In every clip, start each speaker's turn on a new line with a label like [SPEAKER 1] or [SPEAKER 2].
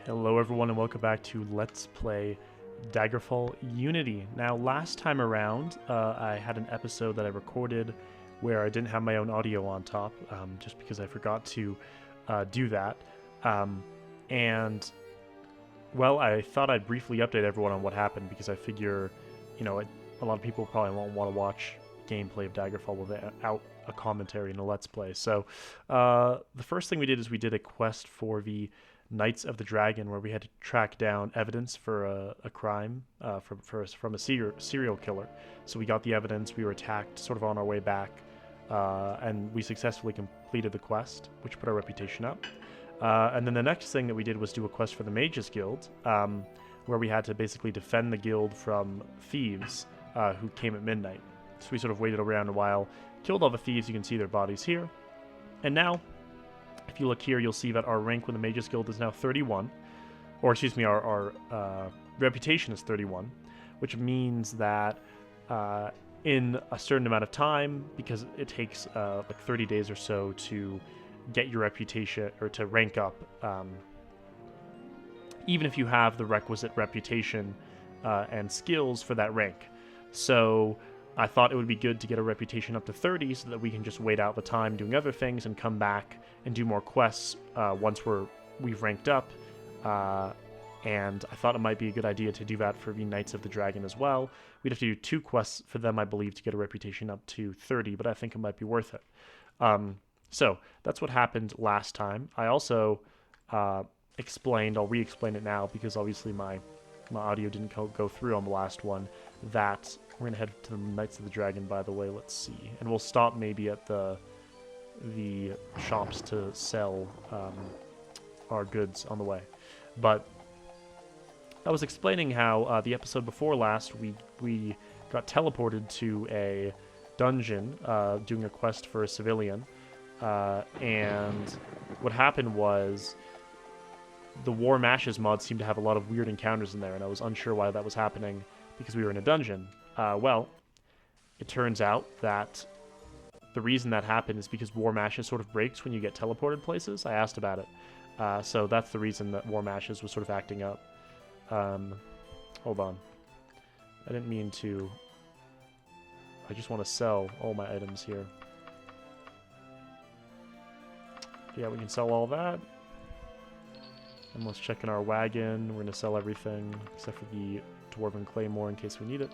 [SPEAKER 1] Hello everyone and welcome back to Let's Play Daggerfall Unity. Now last time around I had an episode that I recorded where I didn't have my own audio on top just because I forgot to do that. And well, I thought I'd briefly update everyone on what happened because I figure, you know, a lot of people probably won't want to watch gameplay of Daggerfall without a commentary and a Let's Play. So the first thing we did is we did a quest for the Knights of the Dragon, where we had to track down evidence for a crime from a serial killer. So we got the evidence, we were attacked sort of on our way back, and we successfully completed the quest, which put our reputation up. And then the next thing that we did was do a quest for the Mages Guild, where we had to basically defend the guild from thieves who came at midnight. So we sort of waited around a while, killed all the thieves. You can see their bodies here. And now, if you look here, you'll see that our rank with the Mages Guild is now 31. Or, excuse me, our reputation is 31, which means that in a certain amount of time, because it takes like 30 days or so to get your reputation, or to rank up, even if you have the requisite reputation and skills for that rank. So I thought it would be good to get a reputation up to 30 so that we can just wait out the time doing other things and come back and do more quests once we've ranked up. And I thought it might be a good idea to do that for the Knights of the Dragon as well. We'd have to do 2 quests for them, I believe, to get a reputation up to 30, but I think it might be worth it. So that's what happened last time. I also explained, I'll re-explain it now because obviously my audio didn't go through on the last one, that we're going to head to the Knights of the Dragon, by the way. Let's see. And we'll stop maybe at the shops to sell our goods on the way. But I was explaining how the episode before last, we got teleported to a dungeon doing a quest for a civilian. And what happened was the War Mashes mod seemed to have a lot of weird encounters in there, and I was unsure why that was happening because we were in a dungeon. Well, it turns out that the reason that happened is because War Mashes sort of breaks when you get teleported places. I asked about it. So that's the reason that War Mashes was sort of acting up. Hold on. I didn't mean to. I just want to sell all my items here. Yeah, we can sell all that. And let's check in our wagon. We're going to sell everything except for the Dwarven Claymore in case we need it.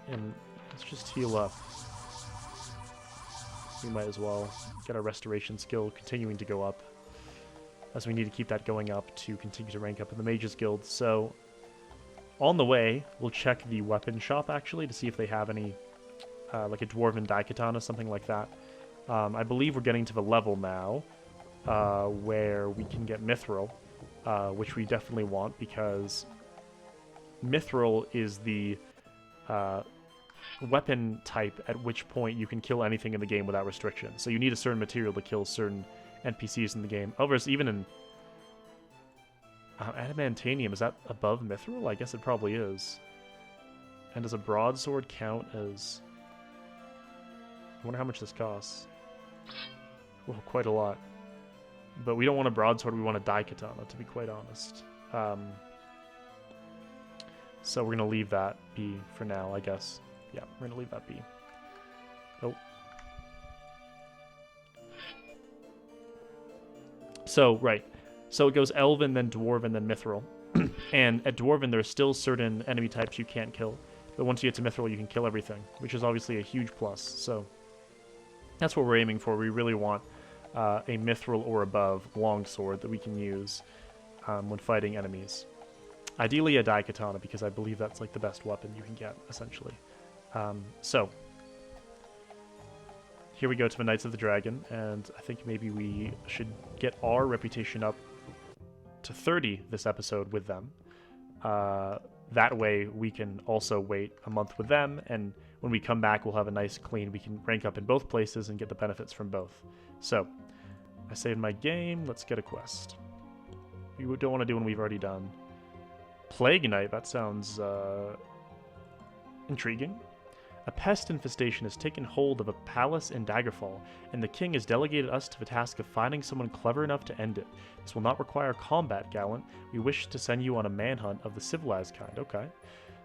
[SPEAKER 1] And let's just heal up. We might as well get our restoration skill continuing to go up, as we need to keep that going up to continue to rank up in the Mages Guild. So on the way, we'll check the weapon shop actually to see if they have any, like a Dwarven Daikatana, something like that. I believe we're getting to the level now where we can get Mithril, which we definitely want because Mithril is the weapon type at which point you can kill anything in the game without restriction. So you need a certain material to kill certain NPCs in the game. Oh, there's even in Adamantanium, is that above Mithril? I guess it probably is. And does a broadsword count as... I wonder how much this costs. Well, quite a lot. But we don't want a broadsword, we want a Daikatana, to be quite honest. So we're going to leave that be for now, I guess. Yeah, we're going to leave that be. Oh. So, right. So it goes Elven, then Dwarven, then Mithril. And at Dwarven, there's still certain enemy types you can't kill. But once you get to Mithril, you can kill everything, which is obviously a huge plus. So that's what we're aiming for. We really want a Mithril or above longsword that we can use when fighting enemies. Ideally a Daikatana, because I believe that's like the best weapon you can get, essentially. So here we go to the Knights of the Dragon, and I think maybe we should get our reputation up to 30 this episode with them. That way we can also wait a month with them, and when we come back we'll have a nice clean, we can rank up in both places and get the benefits from both. So I saved my game. Let's get a quest. We don't want to do one we've already done. Plague Knight, that sounds intriguing. A pest infestation has taken hold of a palace in Daggerfall, and the king has delegated us to the task of finding someone clever enough to end it. This will not require combat, Gallant. We wish to send you on a manhunt of the civilized kind. Okay.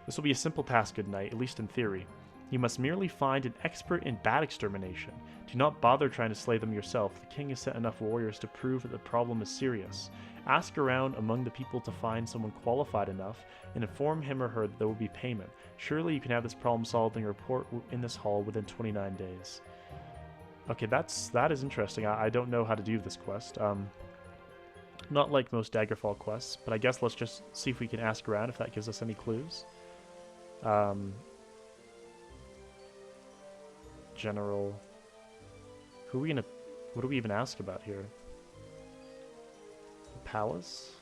[SPEAKER 1] This will be a simple task, good knight, at least in theory. You must merely find an expert in bat extermination. Do not bother trying to slay them yourself. The king has sent enough warriors to prove that the problem is serious. Ask around among the people to find someone qualified enough and inform him or her that there will be payment. Surely you can have this problem solved and report in this hall within 29 days. Okay, that is interesting. I don't know how to do this quest. Not like most Daggerfall quests, but I guess let's just see if we can ask around if that gives us any clues. General. What do we even ask about here? Palace?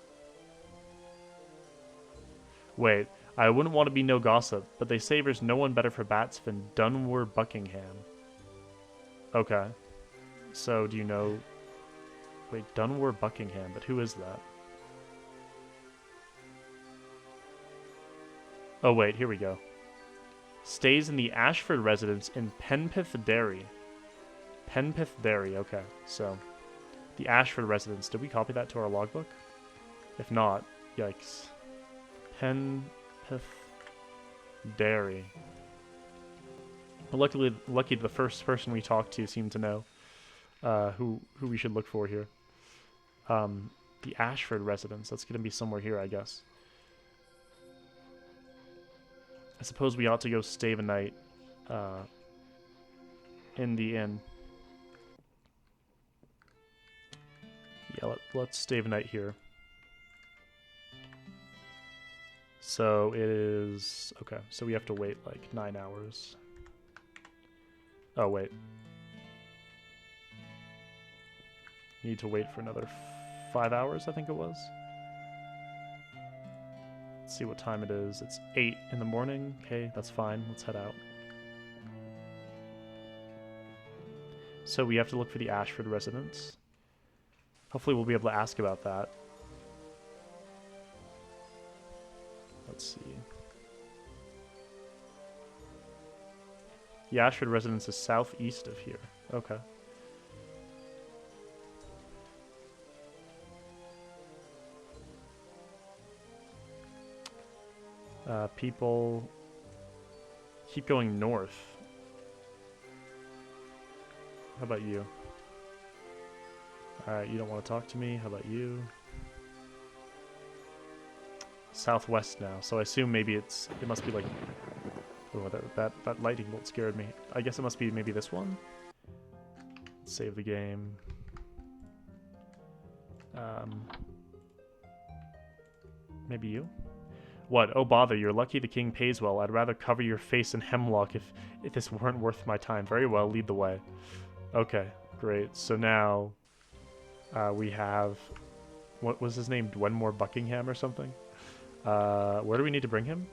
[SPEAKER 1] Wait, I wouldn't want to be no gossip, but they say there's no one better for bats than Dunwer Buckingham. Okay. So, do you know... Wait, Dunwer Buckingham, but who is that? Oh wait, here we go. Stays in the Ashford residence in Penpith Dairy. Penpith Dairy, okay. So, the Ashford residence. Did we copy that to our logbook? If not, yikes. Penpith Dairy. Lucky the first person we talked to seemed to know who we should look for here. The Ashford residence. That's going to be somewhere here, I guess. I suppose we ought to go stay the night in the inn. Yeah, let's stay the night here. So it is... Okay, so we have to wait like 9 hours. Oh, wait. Need to wait for another 5 hours, I think it was. Let's see what time it is. It's 8 in the morning. Okay, that's fine. Let's head out. So we have to look for the Ashford residence. Hopefully we'll be able to ask about that. Let's see. The Ashford residence is southeast of here. Okay. People keep going north. How about you? Alright, you don't want to talk to me. How about you? Southwest now, so I assume maybe it must be like... Oh, that lightning bolt scared me. I guess it must be maybe this one? Let's save the game. Maybe you? What? Oh bother, you're lucky the king pays well. I'd rather cover your face in hemlock if this weren't worth my time. Very well, lead the way. Okay, great. So now we have... What was his name? Dwenmore Buckingham or something? Where do we need to bring him?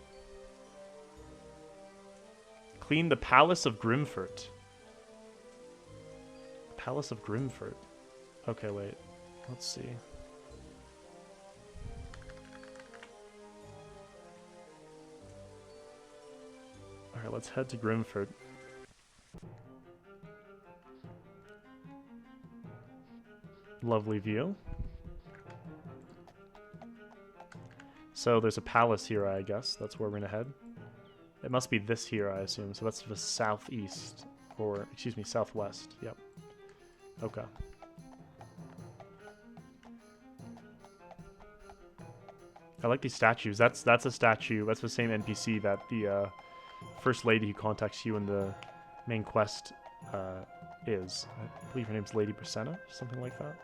[SPEAKER 1] Clean the Palace of Grimfort. Palace of Grimfort. Okay, wait. Let's see. Alright, let's head to Grimfort. Lovely view. So there's a palace here, I guess. That's where we're gonna head. It must be this here, I assume. So that's the southeast. Or, excuse me, southwest. Yep. Okay. I like these statues. That's a statue. That's the same NPC that the first lady who contacts you in the main quest is. I believe her name's Lady Presena, something like that.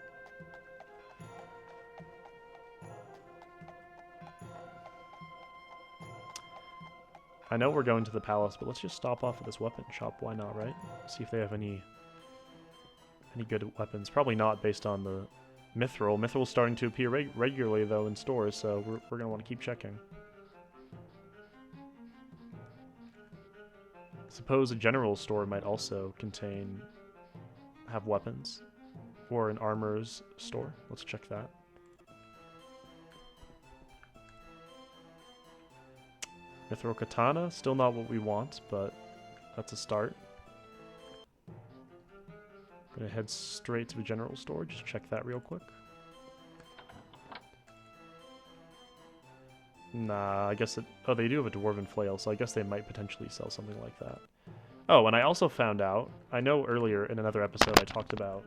[SPEAKER 1] I know we're going to the palace, but let's just stop off at this weapon shop. Why not, right? See if they have any good weapons. Probably not based on the Mithril. Mithril's starting to appear regularly, though, in stores, so we're going to want to keep checking. Suppose a general store might also have weapons. Or an armorer's store. Let's check that. Mithril katana, still not what we want, but That's a start. Gonna head straight to the general store. Just check that real quick. Nah, I guess it... Oh, they do have a dwarven flail, so I guess they might potentially sell something like that. Oh, and I also found out... I know earlier in another episode I talked about...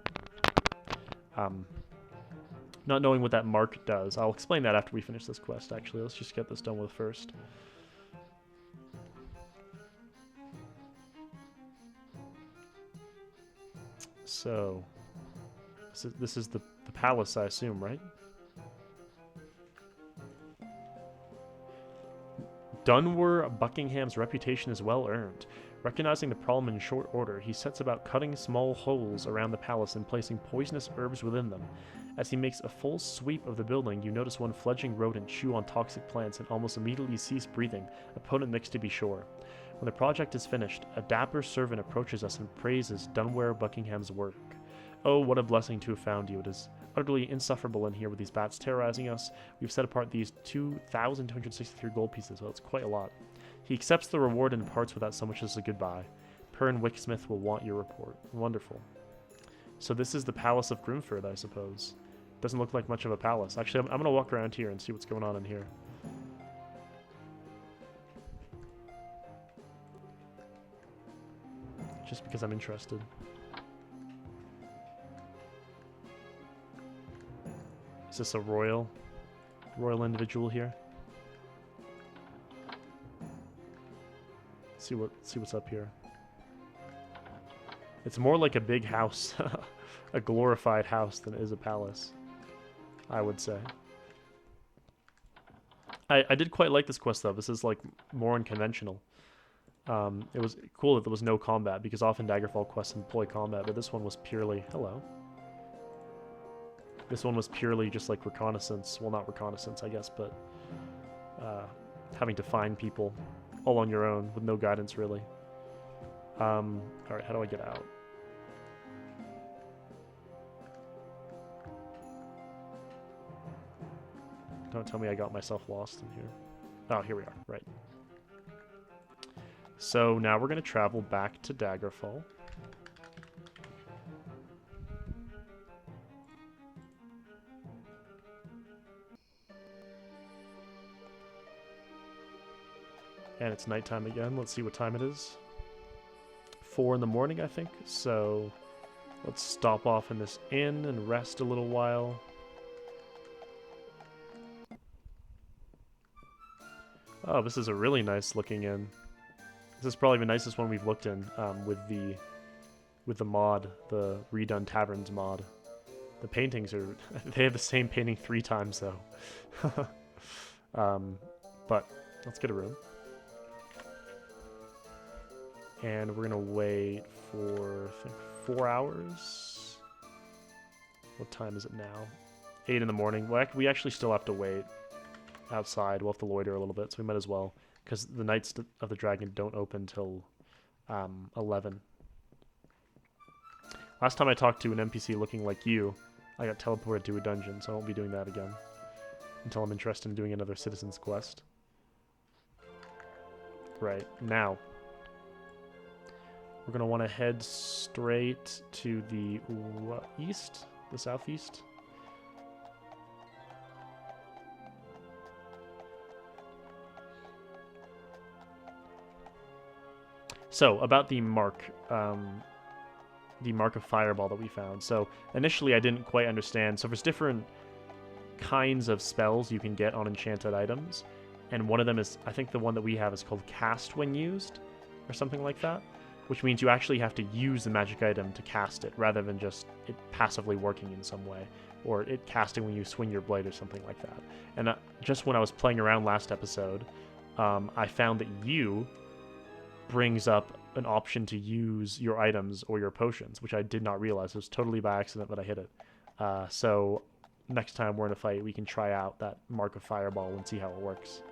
[SPEAKER 1] not knowing what that mark does. I'll explain that after we finish this quest, actually. Let's just get this done with first. So... This is the palace, I assume, right? Dunwer Buckingham's reputation is well earned. Recognizing the problem in short order, he sets about cutting small holes around the palace and placing poisonous herbs within them. As he makes a full sweep of the building, you notice one fledgling rodent chew on toxic plants and almost immediately cease breathing, a potent mix to be sure. When the project is finished, a dapper servant approaches us and praises Dunwer Buckingham's work. Oh, what a blessing to have found you. It is utterly insufferable in here with these bats terrorizing us. We've set apart these 2,263 gold pieces, well, it's quite a lot. He accepts the reward and departs without so much as a goodbye. Perrin Wicksmith will want your report. Wonderful. So this is the Palace of Grimford, I suppose. Doesn't look like much of a palace. Actually, I'm going to walk around here and see what's going on in here. Just because I'm interested. Is this a royal individual here? See what's up here. It's more like a big house, a glorified house than it is a palace, I would say. I did quite like this quest though. This is like more unconventional. It was cool that there was no combat because often Daggerfall quests employ combat, but this one was purely hello. This one was purely just like reconnaissance. Well, not reconnaissance, I guess, but having to find people all on your own with no guidance, really. Alright, how do I get out? Don't tell me I got myself lost in here. Oh, here we are. Right. So now we're going to travel back to Daggerfall. And it's nighttime again. Let's see what time it is. 4 in the morning, I think. So let's stop off in this inn and rest a little while. Oh, this is a really nice looking inn. This is probably the nicest one we've looked in with the mod, the Redone Taverns mod. The paintings are... they have the same painting 3 times, though. But let's get a room. And we're going to wait for, I think, 4 hours. What time is it now? 8 in the morning. Well, we actually still have to wait outside. We'll have to loiter a little bit, so we might as well. Because the Knights of the Dragon don't open till 11. Last time I talked to an NPC looking like you, I got teleported to a dungeon, so I won't be doing that again. Until I'm interested in doing another Citizen's Quest. Right, now... we're going to want to head straight to the east, the southeast. So, about the mark of Fireball that we found. So, initially I didn't quite understand. So, there's different kinds of spells you can get on enchanted items. And one of them is, I think the one that we have is called Cast When Used, or something like that. Which means you actually have to use the magic item to cast it, rather than just it passively working in some way, or it casting when you swing your blade or something like that. And just when I was playing around last episode, I found that you brings up an option to use your items or your potions, which I did not realize. It was totally by accident that I hit it. So next time we're in a fight, we can try out that Mark of Fireball and see how it works.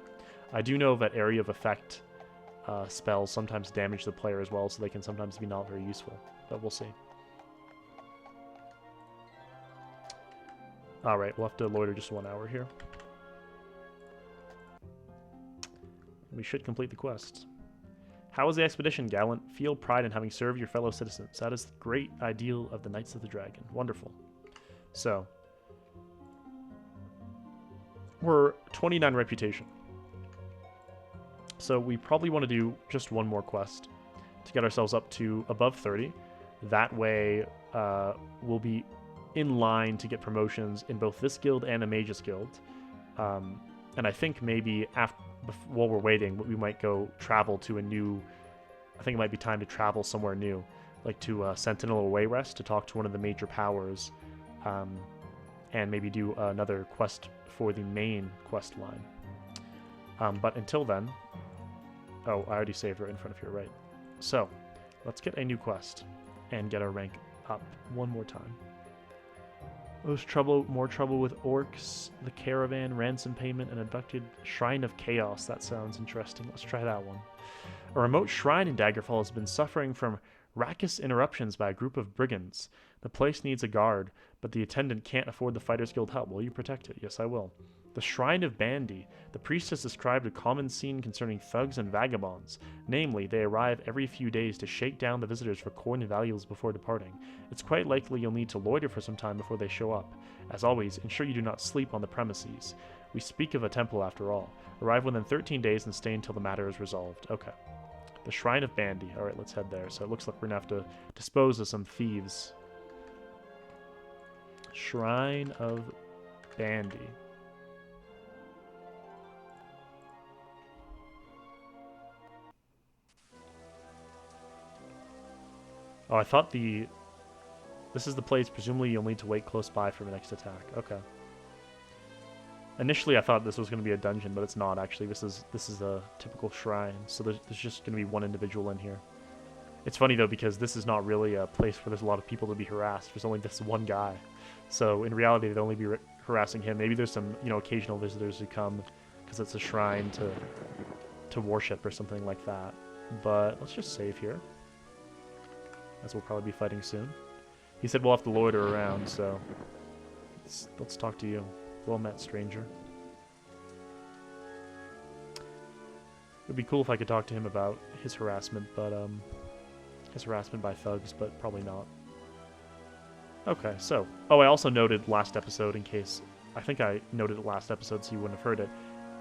[SPEAKER 1] I do know that Area of Effect spells sometimes damage the player as well, so they can sometimes be not very useful, but we'll see. Alright, we'll have to loiter just 1 hour here. We should complete the quest. How was the expedition, gallant? Feel pride in having served your fellow citizens. That is the great ideal of the Knights of the Dragon. Wonderful. So, we're 29 reputation. So we probably want to do just one more quest to get ourselves up to above 30. That way, we'll be in line to get promotions in both this guild and a Mage's Guild. And I think maybe while we're waiting, we might go travel to a new... I think it might be time to travel somewhere new, like to Sentinel Away Rest to talk to one of the major powers, and maybe do another quest for the main quest line. But until then... Oh, I already saved right in front of here, right? So, let's get a new quest and get our rank up one more time. More trouble with orcs, the caravan, ransom payment, and abducted Shrine of Chaos. That sounds interesting. Let's try that one. A remote shrine in Daggerfall has been suffering from raucous interruptions by a group of brigands. The place needs a guard, but the attendant can't afford the Fighters Guild help. Will you protect it? Yes, I will. The Shrine of Bandy. The priest has described a common scene concerning thugs and vagabonds. Namely, they arrive every few days to shake down the visitors for coin and valuables before departing. It's quite likely you'll need to loiter for some time before they show up. As always, ensure you do not sleep on the premises. We speak of a temple after all. Arrive within 13 days and stay until the matter is resolved. Okay. The Shrine of Bandy. Alright, let's head there. So it looks like we're going to have to dispose of some thieves. Shrine of Bandy. Oh, I thought this is the place. Presumably you'll need to wait close by for the next attack. Okay. Initially I thought this was going to be a dungeon, but it's not actually. This is a typical shrine. So there's just going to be one individual in here. It's funny though, because this is not really a place where there's a lot of people to be harassed. There's only this one guy. So in reality they'd only be harassing him. Maybe there's some, occasional visitors who come because it's a shrine to worship or something like that. But let's just save here, as we'll probably be fighting soon. He said we'll have to loiter around, so let's talk to you. Well met, stranger. It'd be cool if I could talk to him about his harassment, but his harassment by thugs, but probably not. Okay, so I also noted last episode, in case I think I noted it last episode, so you wouldn't have heard it.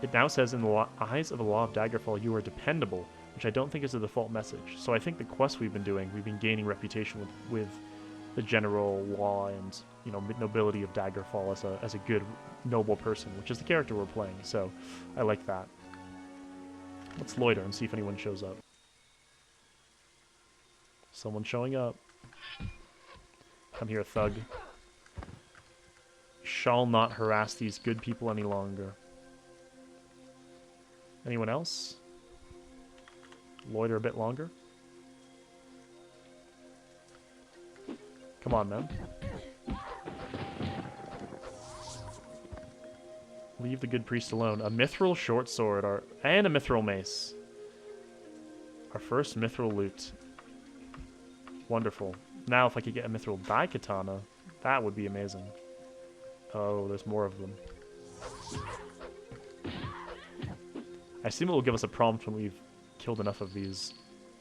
[SPEAKER 1] It now says, in the eyes of the law of Daggerfall, you are dependable, which I don't think is a default message. So I think the quests we've been doing, we've been gaining reputation with the general law and nobility of Daggerfall as a good, noble person, which is the character we're playing. So I like that. Let's loiter and see if anyone shows up. Someone showing up. Come here, thug. Shall not harass these good people any longer. Anyone else? Loiter a bit longer. Come on, man. Leave the good priest alone. A mithril short sword and a mithril mace. Our first mithril loot. Wonderful. Now if I could get a mithril daikatana, that would be amazing. Oh, there's more of them. I assume it will give us a prompt when we've killed enough of these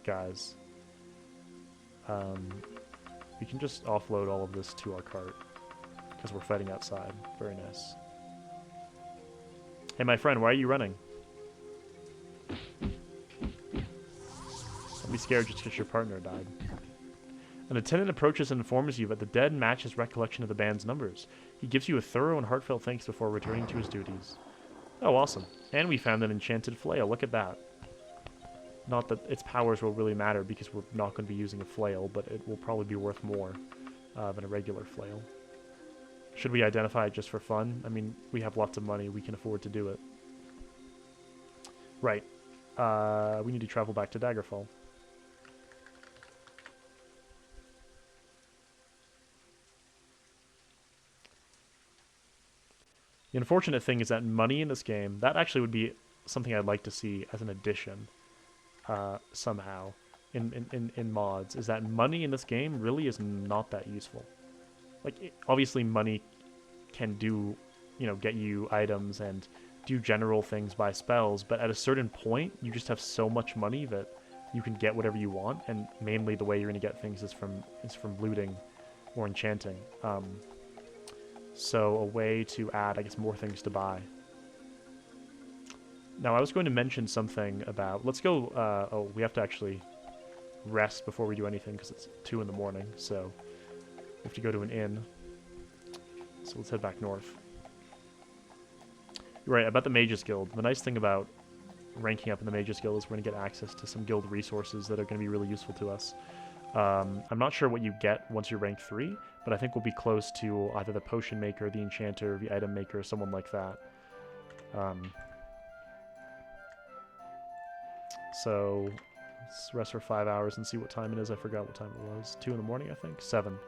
[SPEAKER 1] guys. We can just offload all of this to our cart because we're fighting outside. Very nice. Hey, my friend, why are you running? Don't be scared just because your partner died. An attendant approaches and informs you that the dead match his recollection of the band's numbers. He gives you a thorough and heartfelt thanks before returning to his duties. Oh, awesome. And we found an enchanted flail. Look at that. Not that its powers will really matter because we're not going to be using a flail, but it will probably be worth more than a regular flail. Should we identify it just for fun? I mean, we have lots of money. We can afford to do it. Right. We need to travel back to Daggerfall. The unfortunate thing is that money in this game, that actually would be something I'd like to see as an addition somehow in mods, is that money in this game really is not that useful. Like, obviously money can do, get you items and do general things by spells, but at a certain point, you just have so much money that you can get whatever you want, and mainly the way you're going to get things is from looting or enchanting. So a way to add, I guess, more things to buy. Now, I was going to mention something about... Let's go... oh, we have to actually rest before we do anything because it's 2 in the morning, so we have to go to an inn. So let's head back north. You're right, about the Mages Guild. The nice thing about ranking up in the Mages Guild is we're going to get access to some guild resources that are going to be really useful to us. I'm not sure what you get once you're rank 3, but I think we'll be close to either the potion maker, the enchanter, the item maker, someone like that. So let's rest for 5 hours and see what time it is. I forgot what time it was. 2 in the morning, I think? 7.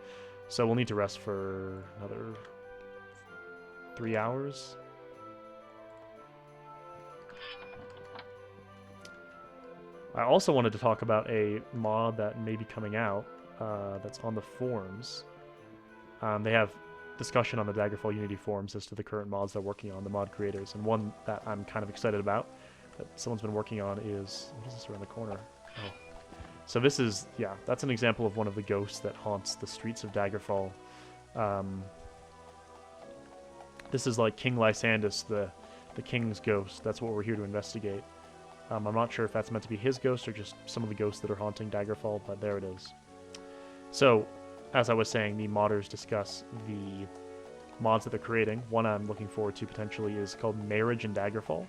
[SPEAKER 1] So we'll need to rest for another 3 hours. I also wanted to talk about a mod that may be coming out that's on the forums. They have discussion on the Daggerfall Unity forums as to the current mods they're working on, the mod creators. And one that I'm kind of excited about that someone's been working on is... What is this around the corner? Oh. So this is... Yeah, that's an example of one of the ghosts that haunts the streets of Daggerfall. This is like King Lysandus, the king's ghost. That's what we're here to investigate. I'm not sure if that's meant to be his ghost or just some of the ghosts that are haunting Daggerfall, but there it is. So, as I was saying, the modders discuss the mods that they're creating. One I'm looking forward to potentially is called Marriage in Daggerfall,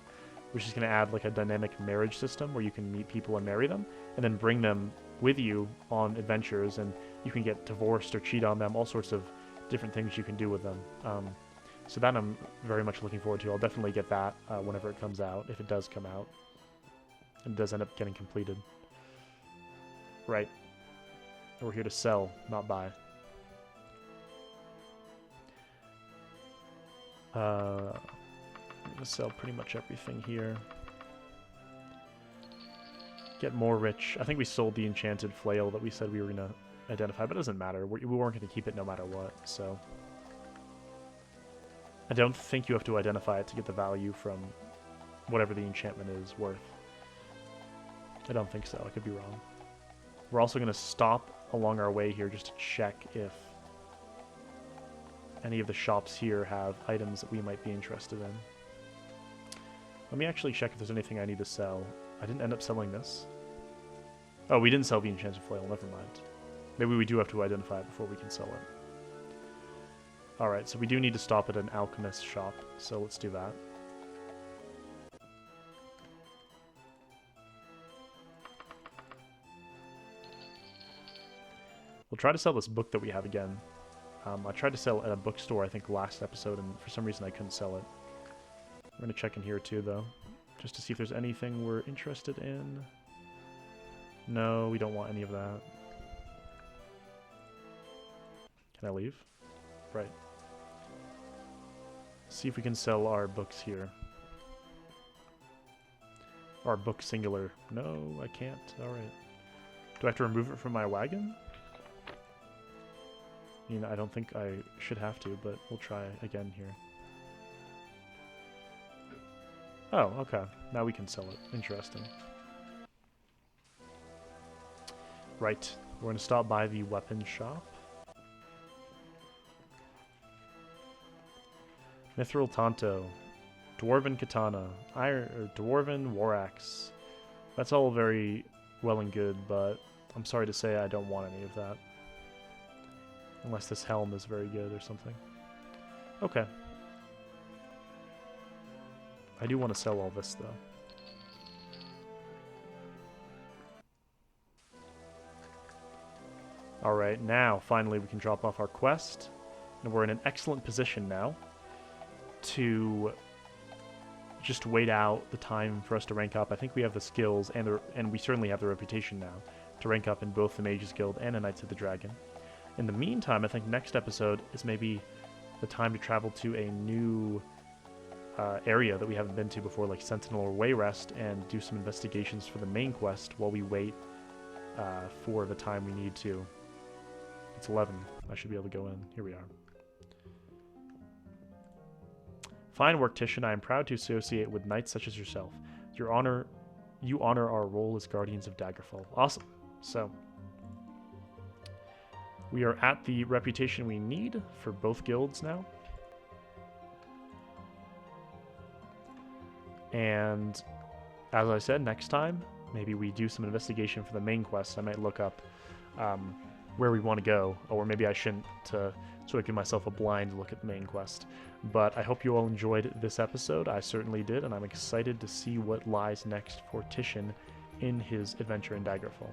[SPEAKER 1] which is going to add like a dynamic marriage system where you can meet people and marry them, and then bring them with you on adventures, and you can get divorced or cheat on them, all sorts of different things you can do with them. So that I'm very much looking forward to. I'll definitely get that whenever it comes out, if it does come out. And does end up getting completed. Right. We're here to sell, not buy. I'm going to sell pretty much everything here. Get more rich. I think we sold the enchanted flail that we said we were going to identify, but it doesn't matter. We weren't going to keep it no matter what, so... I don't think you have to identify it to get the value from whatever the enchantment is worth. I don't think so. I could be wrong. We're also going to stop along our way here just to check if any of the shops here have items that we might be interested in. Let me actually check if there's anything I need to sell. I didn't end up selling this. Oh, we didn't sell the enchanted flail. Never mind. Maybe we do have to identify it before we can sell it. Alright, so we do need to stop at an alchemist shop, so let's do that. We'll try to sell this book that we have again. I tried to sell at a bookstore, I think, last episode, and for some reason I couldn't sell it. I'm going to check in here too, though, just to see if there's anything we're interested in. No, we don't want any of that. Can I leave? Right. See if we can sell our books here. Our book singular. No, I can't. Alright. Do I have to remove it from my wagon? I mean, I don't think I should have to, but we'll try again here. Oh, okay. Now we can sell it. Interesting. Right. We're going to stop by the weapon shop. Mithril Tanto. Dwarven Katana. Dwarven War Axe. That's all very well and good, but I'm sorry to say I don't want any of that. Unless this helm is very good or something. Okay. I do want to sell all this, though. Alright, now, finally, we can drop off our quest. And we're in an excellent position now to just wait out the time for us to rank up. I think we have the skills, and we certainly have the reputation now, to rank up in both the Mages Guild and the Knights of the Dragon. In the meantime, I think next episode is maybe the time to travel to a new area that we haven't been to before, like Sentinel or Wayrest, and do some investigations for the main quest while we wait for the time we need to. It's 11. I should be able to go in. Here we are. Fine work, Titian. I am proud to associate with knights such as yourself. Your You honor our role as Guardians of Daggerfall. Awesome. So, we are at the reputation we need for both guilds now. And as I said, next time, maybe we do some investigation for the main quest. I might look up where we want to go, or maybe I shouldn't, to sort of give myself a blind look at the main quest. But I hope you all enjoyed this episode. I certainly did, and I'm excited to see what lies next for Titian in his adventure in Daggerfall.